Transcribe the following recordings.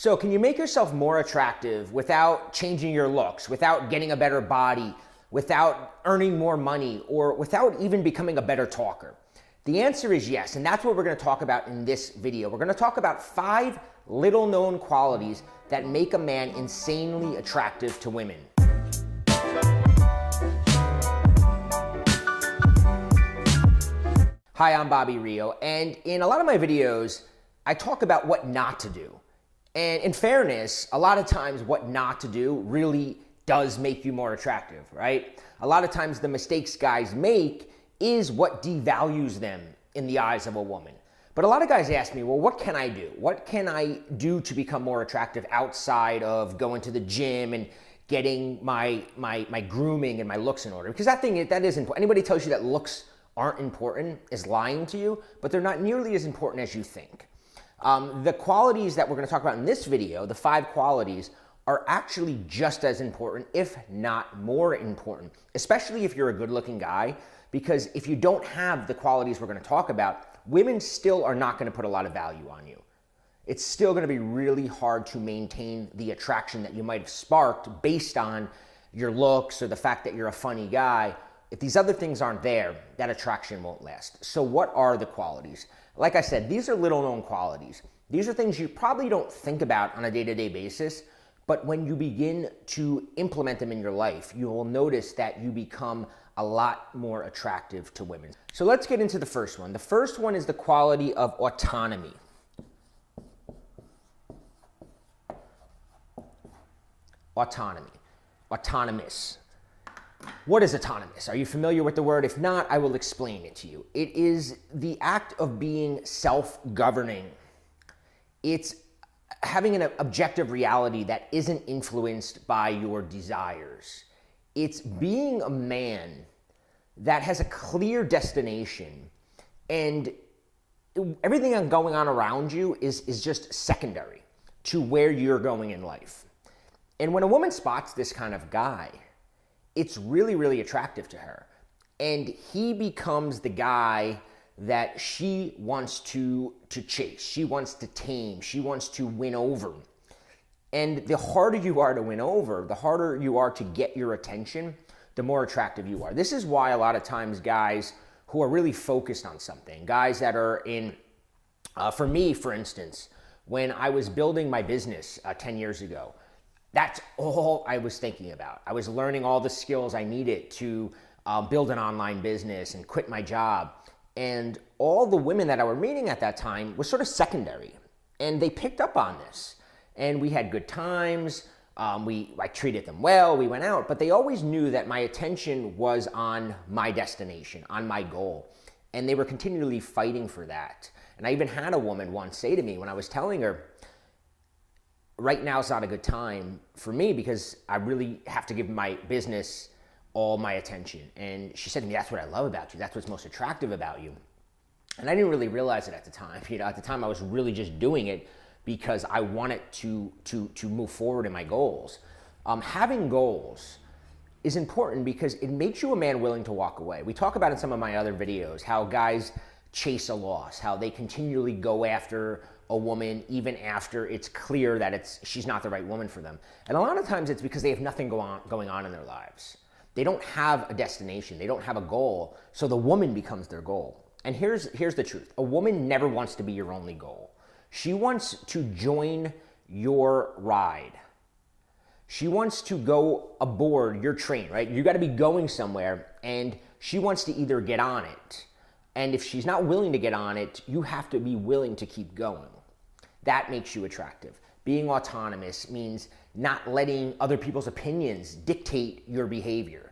So can you make yourself more attractive without changing your looks, without getting a better body, without earning more money, or without even becoming a better talker? The answer is yes, and that's what we're going to talk about in this video. We're going to talk about 5 little-known qualities that make a man insanely attractive to women. Hi, I'm Bobby Rio, and in a lot of my videos, I talk about what not to do. And in fairness, a lot of times what not to do really does make you more attractive, right? A lot of times the mistakes guys make is what devalues them in the eyes of a woman. But a lot of guys ask me, well, what can I do? What can I do to become more attractive outside of going to the gym and getting my grooming and my looks in order? Because that is important. Anybody tells you that looks aren't important is lying to you, but they're not nearly as important as you think. The qualities that we're going to talk about in this video, the 5 qualities, are actually just as important, if not more important, especially if you're a good-looking guy, because if you don't have the qualities we're going to talk about, women still are not going to put a lot of value on you. It's still going to be really hard to maintain the attraction that you might have sparked based on your looks or the fact that you're a funny guy. If these other things aren't there, that attraction won't last. So what are the qualities? Like I said, these are little-known qualities. These are things you probably don't think about on a day-to-day basis, but when you begin to implement them in your life, you will notice that you become a lot more attractive to women. So let's get into the first one. The first one is the quality of autonomy. Autonomy. Autonomous. What is autonomous? Are you familiar with the word? If not, I will explain it to you. It is the act of being self-governing. It's having an objective reality that isn't influenced by your desires. It's being a man that has a clear destination, and everything going on around you is just secondary to where you're going in life. And when a woman spots this kind of guy, it's really, really attractive to her. And he becomes the guy that she wants to chase. She wants to tame. She wants to win over. And the harder you are to win over, the harder you are to get your attention, the more attractive you are. This is why a lot of times guys who are really focused on something, guys that are in, for me, for instance, when I was building my business 10 years ago, that's all I was thinking about. I was learning all the skills I needed to build an online business and quit my job. And all the women that I were meeting at that time was sort of secondary. And they picked up on this. And we had good times. I treated them well. We went out. But they always knew that my attention was on my destination, on my goal. And they were continually fighting for that. And I even had a woman once say to me when I was telling her, right now is not a good time for me because I really have to give my business all my attention. And she said to me, that's what I love about you. That's what's most attractive about you. And I didn't really realize it at the time. At the time I was really just doing it because I wanted to move forward in my goals. Having goals is important because it makes you a man willing to walk away. We talk about in some of my other videos how guys chase a loss, how they continually go after a woman even after it's clear that she's not the right woman for them. And a lot of times it's because they have nothing going on in their lives. They don't have a destination. They don't have a goal. So the woman becomes their goal. And here's the truth. A woman never wants to be your only goal. She wants to join your ride. She wants to go aboard your train, right? You got to be going somewhere, and she wants to either get on it. And if she's not willing to get on it, you have to be willing to keep going. That makes you attractive. Being autonomous means not letting other people's opinions dictate your behavior.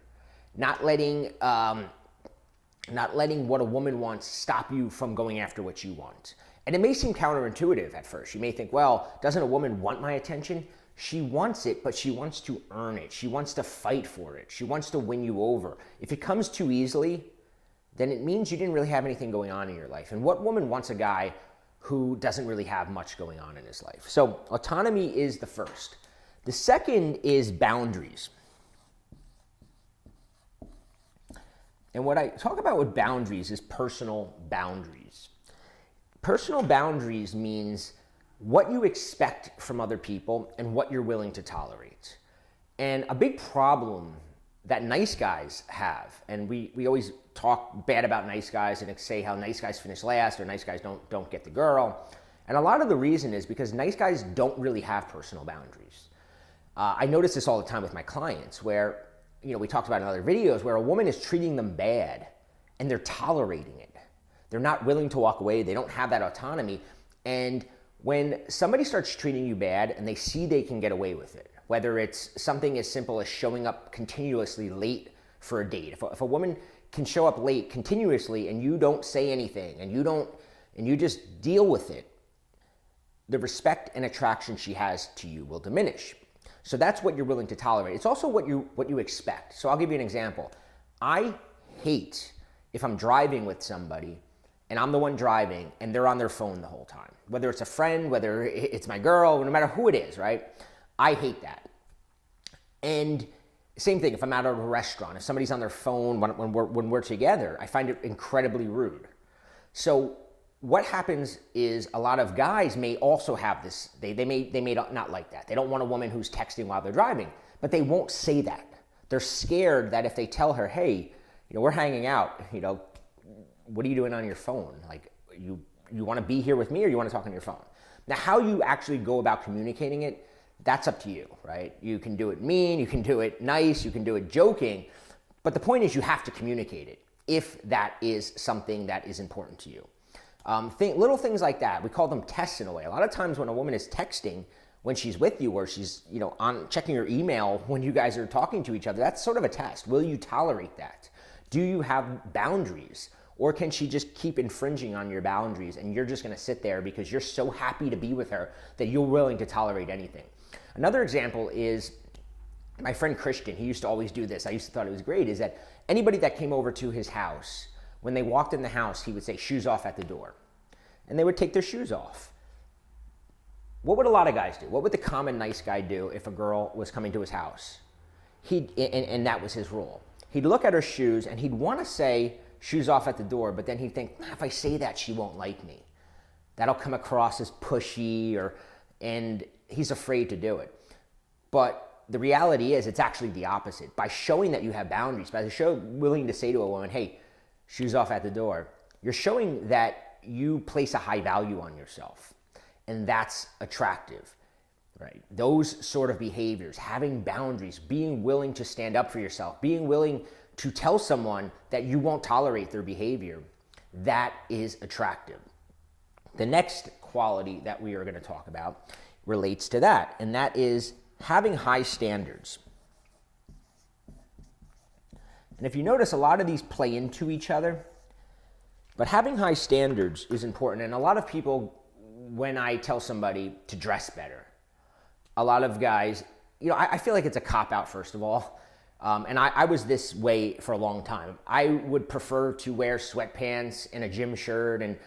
Not letting what a woman wants stop you from going after what you want. And it may seem counterintuitive at first. You may think, well, doesn't a woman want my attention? She wants it, but she wants to earn it. She wants to fight for it. She wants to win you over. If it comes too easily, then it means you didn't really have anything going on in your life. And what woman wants a guy who doesn't really have much going on in his life? So autonomy is the first. The second is boundaries. And what I talk about with boundaries is personal boundaries. Personal boundaries means what you expect from other people and what you're willing to tolerate. And a big problem that nice guys have, and we always talk bad about nice guys and say how nice guys finish last or nice guys don't get the girl. And a lot of the reason is because nice guys don't really have personal boundaries. I notice this all the time with my clients where, we talked about in other videos where a woman is treating them bad and they're tolerating it. They're not willing to walk away. They don't have that autonomy. And when somebody starts treating you bad and they see they can get away with it, whether it's something as simple as showing up continuously late for a date. If a woman can show up late continuously and you don't say anything and you just deal with it, the respect and attraction she has to you will diminish. So that's what you're willing to tolerate. It's also what you expect. So I'll give you an example. I hate if I'm driving with somebody and I'm the one driving and they're on their phone the whole time. Whether it's a friend, whether it's my girl, no matter who it is, right? I hate that. And same thing if I'm out at a restaurant, if somebody's on their phone when we're together, I find it incredibly rude. So what happens is a lot of guys may also have this, they may not like that. They don't want a woman who's texting while they're driving, but they won't say that. They're scared that if they tell her, hey, we're hanging out, what are you doing on your phone? Like, you want to be here with me or you want to talk on your phone? Now, how you actually go about communicating it, that's up to you, right? You can do it mean, you can do it nice, you can do it joking, but the point is you have to communicate it if that is something that is important to you. Little things like that, we call them tests in a way. A lot of times when a woman is texting, when she's with you or she's on checking your email when you guys are talking to each other, that's sort of a test. Will you tolerate that? Do you have boundaries? Or can she just keep infringing on your boundaries and you're just going to sit there because you're so happy to be with her that you're willing to tolerate anything? Another example is my friend Christian. He used to always do this. I used to thought it was great, is that anybody that came over to his house, when they walked in the house, he would say, shoes off at the door. And they would take their shoes off. What would a lot of guys do? What would the common nice guy do if a girl was coming to his house? And that was his rule. He'd look at her shoes and he'd want to say, shoes off at the door, but then he'd think, if I say that, she won't like me. That'll come across as pushy, and he's afraid to do it. But the reality is it's actually the opposite. By showing that you have boundaries, by willing to say to a woman, hey, shoes off at the door, you're showing that you place a high value on yourself. And that's attractive, right? Those sort of behaviors, having boundaries, being willing to stand up for yourself, being willing to tell someone that you won't tolerate their behavior, that is attractive. The next quality that we are going to talk about relates to that, and that is having high standards. And if you notice, a lot of these play into each other, but having high standards is important. And a lot of people, when I tell somebody to dress better, a lot of guys, I feel like it's a cop-out, first of all. And I was this way for a long time. I would prefer to wear sweatpants and a gym shirt and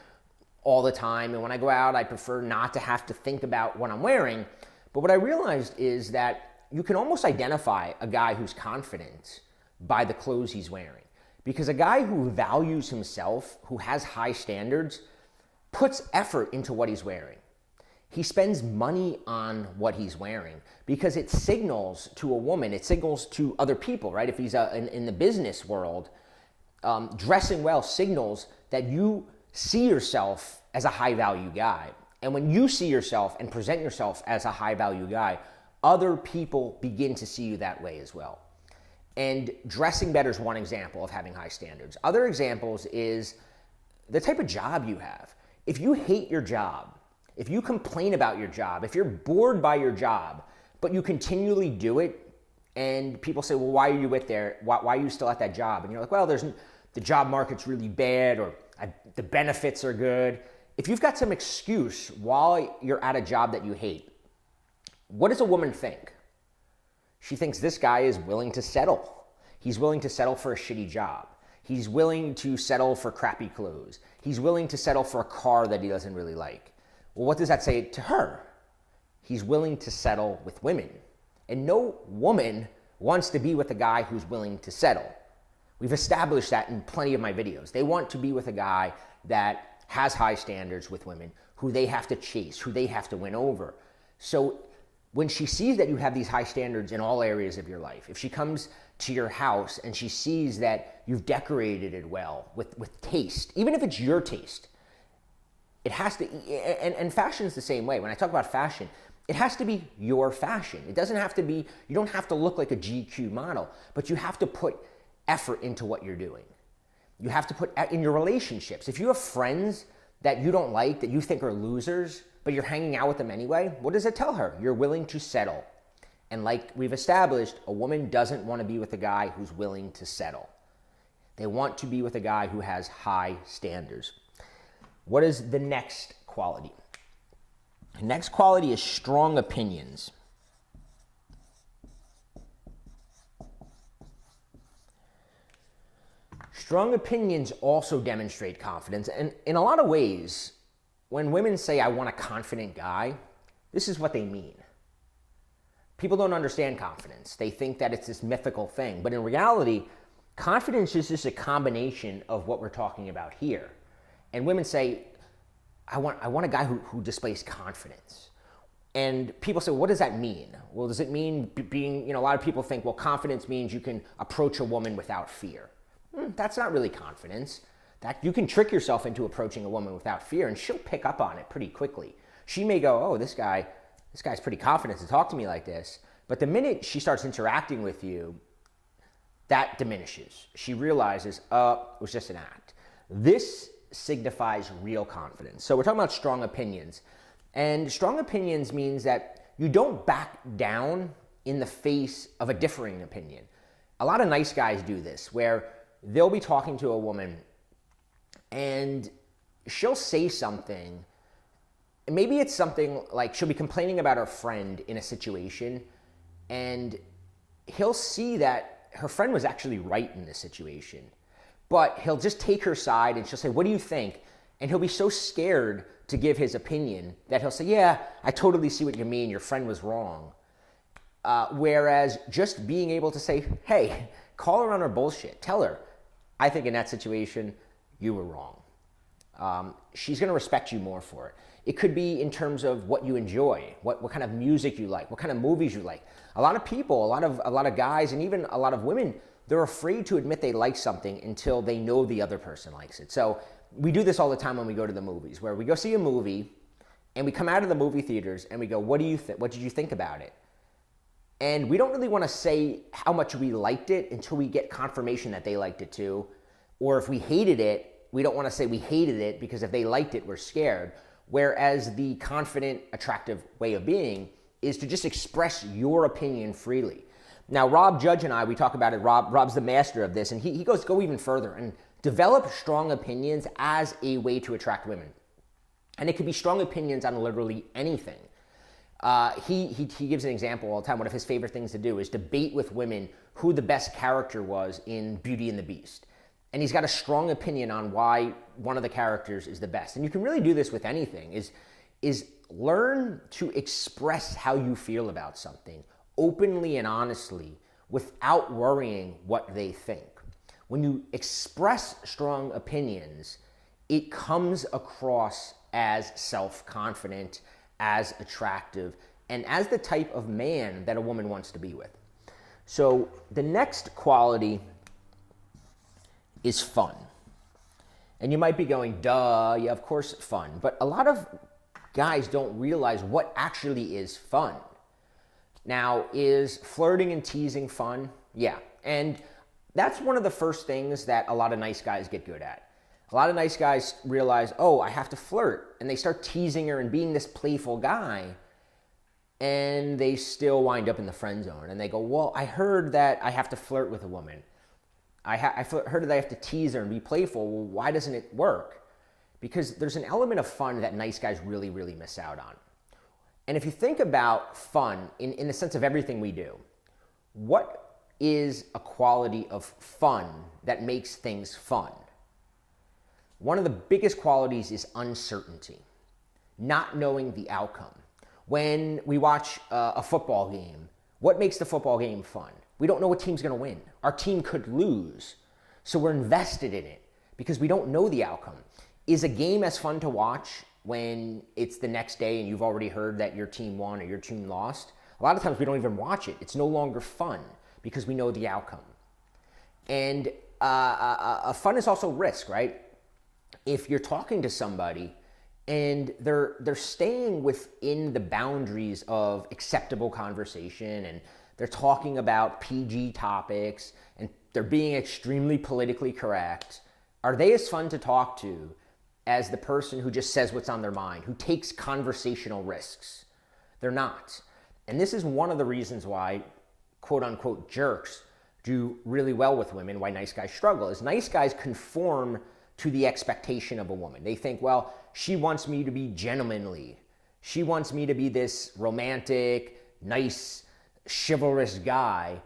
all the time. And when I go out, I prefer not to have to think about what I'm wearing. But what I realized is that you can almost identify a guy who's confident by the clothes he's wearing. Because a guy who values himself, who has high standards, puts effort into what he's wearing. He spends money on what he's wearing because it signals to a woman, it signals to other people, right? If he's in the business world, dressing well signals that you see yourself as a high value guy. And when you see yourself and present yourself as a high value guy, other people begin to see you that way as well. And dressing better is one example of having high standards. Other examples is the type of job you have. If you hate your job, if you complain about your job, if you're bored by your job, but you continually do it, and people say, well, why are you there? Why are you still at that job? And you're like, well, the job market's really bad, or the benefits are good. If you've got some excuse while you're at a job that you hate, what does a woman think? She thinks this guy is willing to settle. He's willing to settle for a shitty job. He's willing to settle for crappy clothes. He's willing to settle for a car that he doesn't really like. Well, what does that say to her? He's willing to settle with women. And no woman wants to be with a guy who's willing to settle. We've established that in plenty of my videos. They want to be with a guy that has high standards with women, who they have to chase, who they have to win over. So when she sees that you have these high standards in all areas of your life, if she comes to your house and she sees that you've decorated it well with taste, even if it's your taste, it has to, and fashion is the same way. When I talk about fashion, it has to be your fashion. It doesn't have to be, you don't have to look like a GQ model, but you have to put effort into what you're doing. You have to put in your relationships. If you have friends that you don't like, that you think are losers, but you're hanging out with them anyway, what does it tell her? You're willing to settle. And like we've established, a woman doesn't want to be with a guy who's willing to settle. They want to be with a guy who has high standards. What is the next quality? The next quality is strong opinions. Strong opinions also demonstrate confidence. And in a lot of ways, when women say, I want a confident guy, this is what they mean. People don't understand confidence. They think that it's this mythical thing. But in reality, confidence is just a combination of what we're talking about here. And women say, I want a guy who displays confidence. And people say, what does that mean? Well, does it mean being, a lot of people think, well, confidence means you can approach a woman without fear. That's not really confidence. That you can trick yourself into approaching a woman without fear, and she'll pick up on it pretty quickly. She may go, oh, this guy's pretty confident to talk to me like this. But the minute she starts interacting with you, that diminishes. She realizes, it was just an act. This signifies real confidence. So we're talking about strong opinions. And strong opinions means that you don't back down in the face of a differing opinion. A lot of nice guys do this, where they'll be talking to a woman and she'll say something. Maybe it's something like she'll be complaining about her friend in a situation, and he'll see that her friend was actually right in this situation. But he'll just take her side and she'll say, what do you think? And he'll be so scared to give his opinion that he'll say, yeah, I totally see what you mean. Your friend was wrong. Whereas just being able to say, hey, call her on her bullshit. Tell her, I think in that situation, you were wrong. She's going to respect you more for it. It could be in terms of what you enjoy, what kind of music you like, what kind of movies you like. A lot of people, a lot of guys, and even a lot of women, they're afraid to admit they like something until they know the other person likes it. So we do this all the time when we go to the movies, where we go see a movie and we come out of the movie theaters and we go, what did you think about it? And we don't really want to say how much we liked it until we get confirmation that they liked it too. Or if we hated it, we don't want to say we hated it, because if they liked it, we're scared. Whereas the confident, attractive way of being is to just express your opinion freely. Now, Rob Judge and I, we talk about it. Rob's the master of this, and he goes, go even further and develop strong opinions as a way to attract women. And it could be strong opinions on literally anything. He gives an example all the time. One of his favorite things to do is debate with women who the best character was in Beauty and the Beast. And he's got a strong opinion on why one of the characters is the best. And you can really do this with anything, is learn to express how you feel about something openly and honestly without worrying what they think. When you express strong opinions, it comes across as self-confident, as attractive, and as the type of man that a woman wants to be with. So the next quality is fun. And you might be going, duh, yeah, of course fun. But a lot of guys don't realize what actually is fun. Now, is flirting and teasing fun? Yeah. And that's one of the first things that a lot of nice guys get good at. A lot of nice guys realize, oh, I have to flirt. And they start teasing her and being this playful guy. And they still wind up in the friend zone. And they go, well, I heard that I have to flirt with a woman. I heard that I have to tease her and be playful. Well, why doesn't it work? Because there's an element of fun that nice guys really, really miss out on. And if you think about fun in the sense of everything we do, what is a quality of fun that makes things fun? One of the biggest qualities is uncertainty, not knowing the outcome. When we watch a football game, what makes the football game fun? We don't know what team's going to win. Our team could lose. So we're invested in it because we don't know the outcome. Is a game as fun to watch when it's the next day and you've already heard that your team won or your team lost. A lot of times we don't even watch it. It's no longer fun because we know the outcome. And fun is also risk, right? If you're talking to somebody and they're staying within the boundaries of acceptable conversation and they're talking about PG topics and they're being extremely politically correct, are they as fun to talk to as the person who just says what's on their mind, who takes conversational risks? They're not. And this is one of the reasons why quote unquote jerks do really well with women, why nice guys struggle, is nice guys conform to the expectation of a woman. They think, well, she wants me to be gentlemanly. She wants me to be this romantic, nice, chivalrous guy.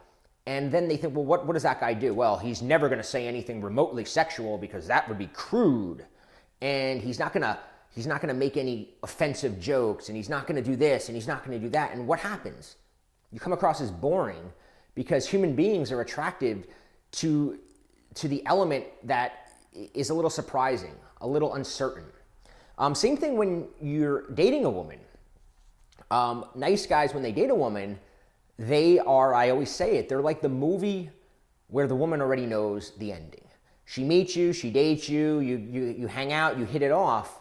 And then they think, well, what does that guy do? Well, he's never going to say anything remotely sexual because that would be crude. And he's not going to make any offensive jokes, and he's not going to do this, and he's not going to do that. And what happens? You come across as boring because human beings are attracted to the element that is a little surprising, a little uncertain. Same thing when you're dating a woman. Nice guys, when they date a woman, they are, I always say it, they're like the movie where the woman already knows the ending. She meets you, she dates you, you hang out, you hit it off,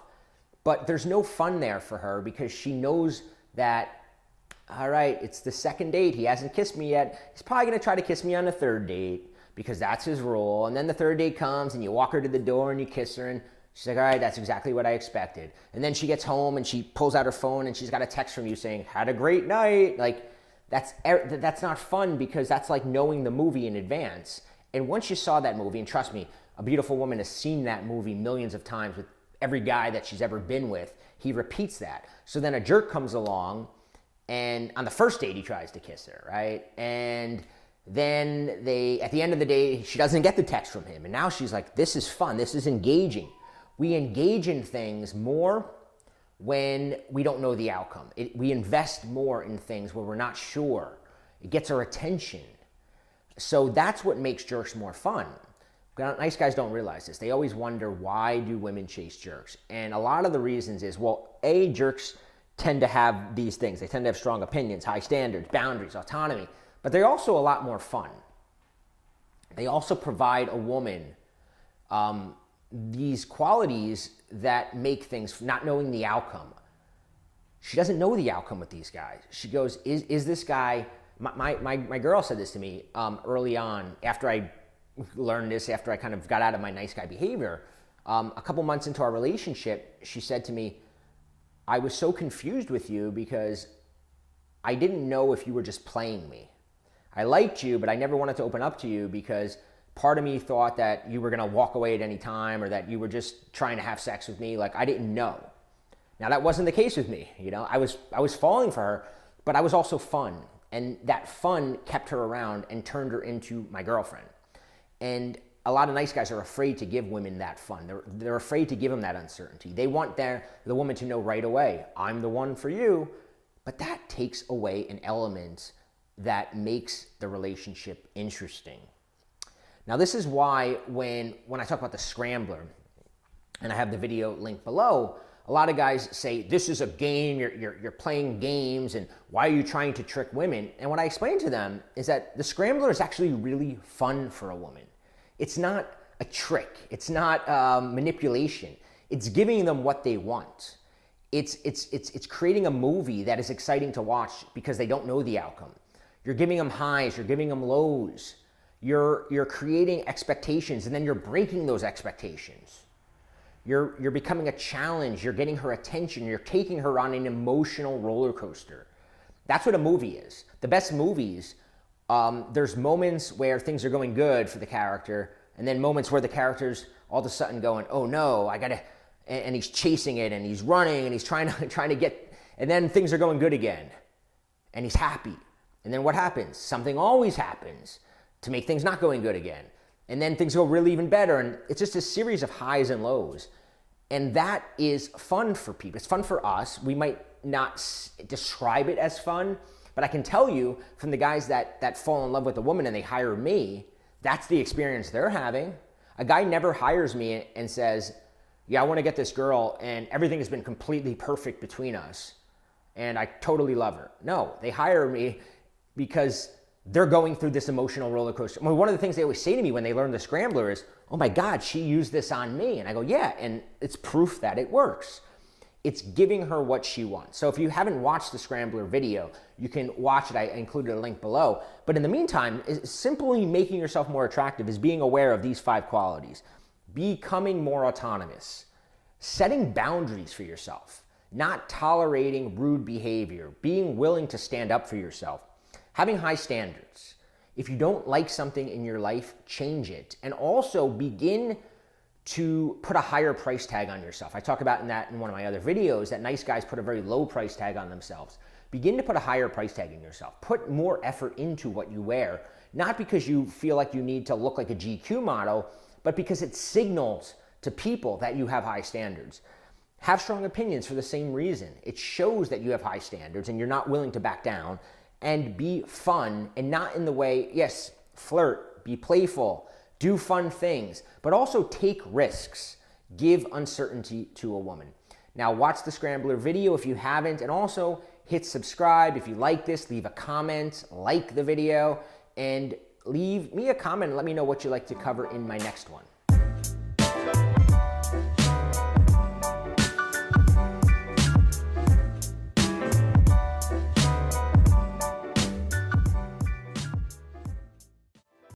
but there's no fun there for her because she knows that, all right, it's the second date, he hasn't kissed me yet, he's probably gonna try to kiss me on the third date because that's his role. And then the third date comes and you walk her to the door and you kiss her and she's like, all right, that's exactly what I expected. And then she gets home and she pulls out her phone and she's got a text from you saying, had a great night. Like, that's not fun because that's like knowing the movie in advance. And once you saw that movie, and trust me, a beautiful woman has seen that movie millions of times with every guy that she's ever been with, he repeats that. So then a jerk comes along and on the first date he tries to kiss her, right? And then at the end of the day, she doesn't get the text from him. And now she's like, this is fun, this is engaging. We engage in things more when we don't know the outcome. We invest more in things where we're not sure. It gets our attention. So that's what makes jerks more fun. Nice guys don't realize this. They always wonder, why do women chase jerks? And a lot of the reasons is, well, A, jerks tend to have these things. They tend to have strong opinions, high standards, boundaries, autonomy, but they're also a lot more fun. They also provide a woman these qualities that make things, not knowing the outcome. She doesn't know the outcome with these guys. She goes, is this guy, my girl said this to me early on after I learned this, after I kind of got out of my nice guy behavior. A couple months into our relationship, she said to me, I was so confused with you because I didn't know if you were just playing me. I liked you, but I never wanted to open up to you because part of me thought that you were going to walk away at any time or that you were just trying to have sex with me. Like, I didn't know. Now, that wasn't the case with me. You know, I was falling for her, but I was also fun. And that fun kept her around and turned her into my girlfriend. And a lot of nice guys are afraid to give women that fun. They're afraid to give them that uncertainty. They want the woman to know right away, I'm the one for you. But that takes away an element that makes the relationship interesting. Now, this is why when I talk about the scrambler, and I have the video linked below, a lot of guys say, this is a game, you're playing games, and why are you trying to trick women? And what I explain to them is that the scrambler is actually really fun for a woman. It's not a trick. It's not manipulation. It's giving them what they want. It's creating a movie that is exciting to watch because they don't know the outcome. You're giving them highs, you're giving them lows. You're creating expectations, and then you're breaking those expectations. You're becoming a challenge. You're getting her attention. You're taking her on an emotional roller coaster. That's what a movie is. The best movies, there's moments where things are going good for the character, and then moments where the character's all of a sudden going, oh no, and he's chasing it, and he's running, and he's trying to get, and then things are going good again, and he's happy. And then what happens? Something always happens to make things not going good again. And then things go really even better. And it's just a series of highs and lows. And that is fun for people. It's fun for us. We might not describe it as fun, but I can tell you from the guys that fall in love with a woman and they hire me, that's the experience they're having. A guy never hires me and says, yeah, I want to get this girl and everything has been completely perfect between us and I totally love her. No, they hire me because they're going through this emotional roller coaster. I mean, one of the things they always say to me when they learn the Scrambler is, oh my God, she used this on me. And I go, yeah, and it's proof that it works. It's giving her what she wants. So if you haven't watched the Scrambler video, you can watch it. I included a link below. But in the meantime, simply making yourself more attractive is being aware of these 5 qualities. Becoming more autonomous, setting boundaries for yourself, not tolerating rude behavior, being willing to stand up for yourself, having high standards. If you don't like something in your life, change it. And also begin to put a higher price tag on yourself. I talk about in one of my other videos that nice guys put a very low price tag on themselves. Begin to put a higher price tag in yourself. Put more effort into what you wear, not because you feel like you need to look like a GQ model, but because it signals to people that you have high standards. Have strong opinions for the same reason. It shows that you have high standards and you're not willing to back down. And be fun, and not in the way, yes, flirt, be playful, do fun things, but also take risks. Give uncertainty to a woman. Now watch the Scrambler video if you haven't, and also hit subscribe. If you like this, leave a comment, like the video, and leave me a comment and let me know what you'd like to cover in my next one.